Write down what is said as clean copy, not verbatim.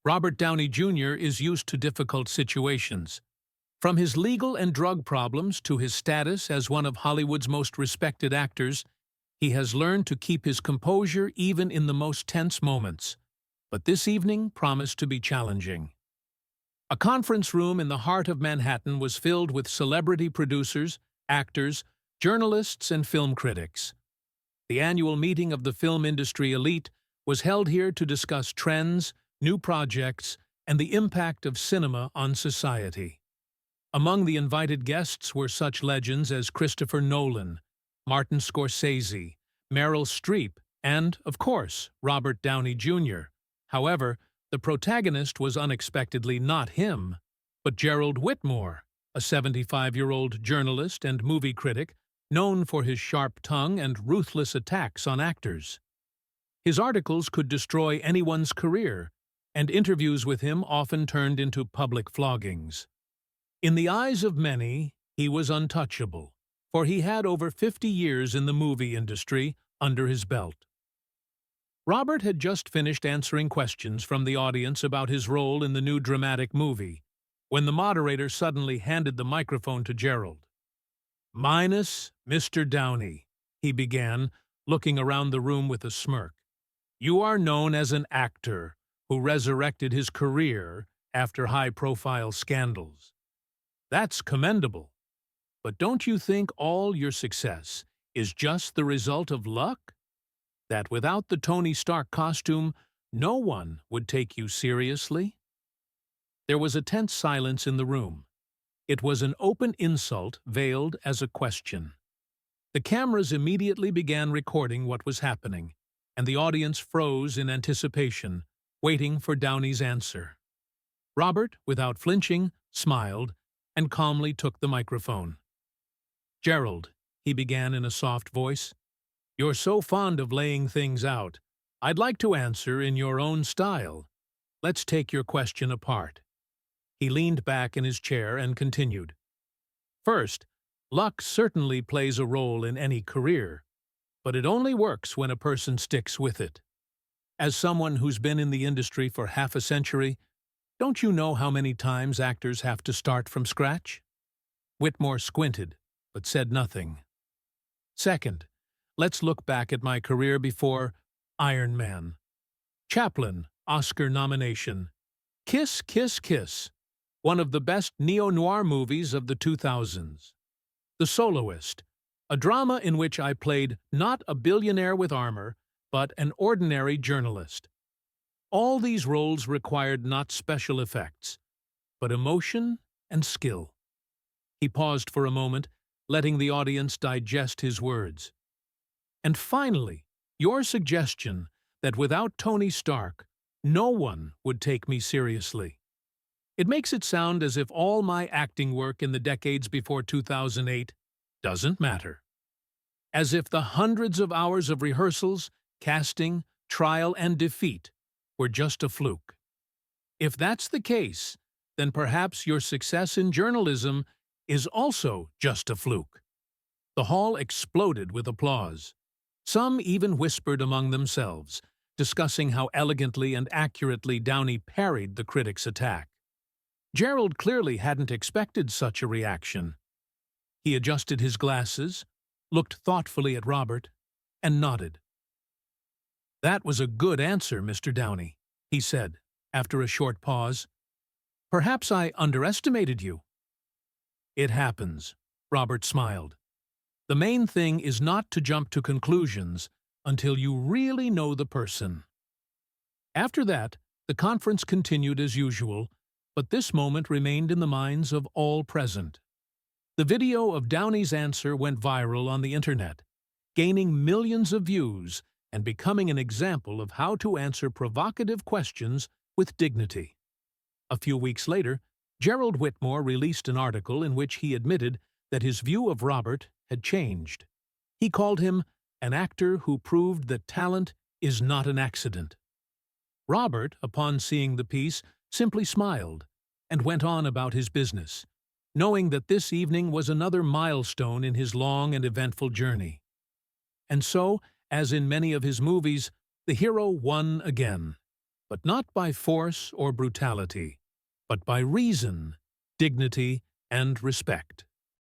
Robert Downey Jr. is used to difficult situations. From his legal and drug problems to his status as one of Hollywood's most respected actors, he has learned to keep his composure even in the most tense moments. But this evening promised to be challenging. A conference room in the heart of Manhattan was filled with celebrity producers, actors, journalists, and film critics. The annual meeting of the film industry elite was held here to discuss trends, new projects, and the impact of cinema on society. Among the invited guests were such legends as Christopher Nolan, Martin Scorsese, Meryl Streep, and, of course, Robert Downey Jr. However, the protagonist was unexpectedly not him, but Gerald Whitmore, a 75-year-old journalist and movie critic known for his sharp tongue and ruthless attacks on actors. His articles could destroy anyone's career, and interviews with him often turned into public floggings. In the eyes of many, he was untouchable, for he had over 50 years in the movie industry under his belt. Robert had just finished answering questions from the audience about his role in the new dramatic movie, when the moderator suddenly handed the microphone to Gerald. "Minus Mr. Downey," he began, looking around the room with a smirk. "You are known as an actor who resurrected his career after high-profile scandals. That's commendable. But don't you think all your success is just the result of luck? That without the Tony Stark costume, no one would take you seriously?" There was a tense silence in the room. It was an open insult veiled as a question. The cameras immediately began recording what was happening, and the audience froze in anticipation, waiting for Downey's answer. Robert, without flinching, smiled and calmly took the microphone. "Gerald," he began in a soft voice, "you're so fond of laying things out. I'd like to answer in your own style. Let's take your question apart." He leaned back in his chair and continued. "First, luck certainly plays a role in any career, but it only works when a person sticks with it. As someone who's been in the industry for half a century, don't you know how many times actors have to start from scratch?" Whitmore squinted, but said nothing. "Second, let's look back at my career before Iron Man. Chaplin, Oscar nomination. Kiss, Kiss, Kiss, one of the best neo-noir movies of the 2000s. The Soloist, a drama in which I played not a billionaire with armor, but an ordinary journalist. All these roles required not special effects, but emotion and skill." He paused for a moment, letting the audience digest his words. "And finally, your suggestion that without Tony Stark, no one would take me seriously. It makes it sound as if all my acting work in the decades before 2008 doesn't matter. As if the hundreds of hours of rehearsals, casting, trial, and defeat were just a fluke. If that's the case, then perhaps your success in journalism is also just a fluke." The hall exploded with applause. Some even whispered among themselves, discussing how elegantly and accurately Downey parried the critic's attack. Gerald clearly hadn't expected such a reaction. He adjusted his glasses, looked thoughtfully at Robert, and nodded. "That was a good answer, Mr. Downey," he said, after a short pause. "Perhaps I underestimated you." "It happens," Robert smiled. "The main thing is not to jump to conclusions until you really know the person." After that, the conference continued as usual, but this moment remained in the minds of all present. The video of Downey's answer went viral on the internet, gaining millions of views and becoming an example of how to answer provocative questions with dignity. A few weeks later, Gerald Whitmore released an article in which he admitted that his view of Robert had changed. He called him an actor who proved that talent is not an accident. Robert, upon seeing the piece, simply smiled and went on about his business, knowing that this evening was another milestone in his long and eventful journey. And so, as in many of his movies, the hero won again. but not by force or brutality, but by reason, dignity, and respect.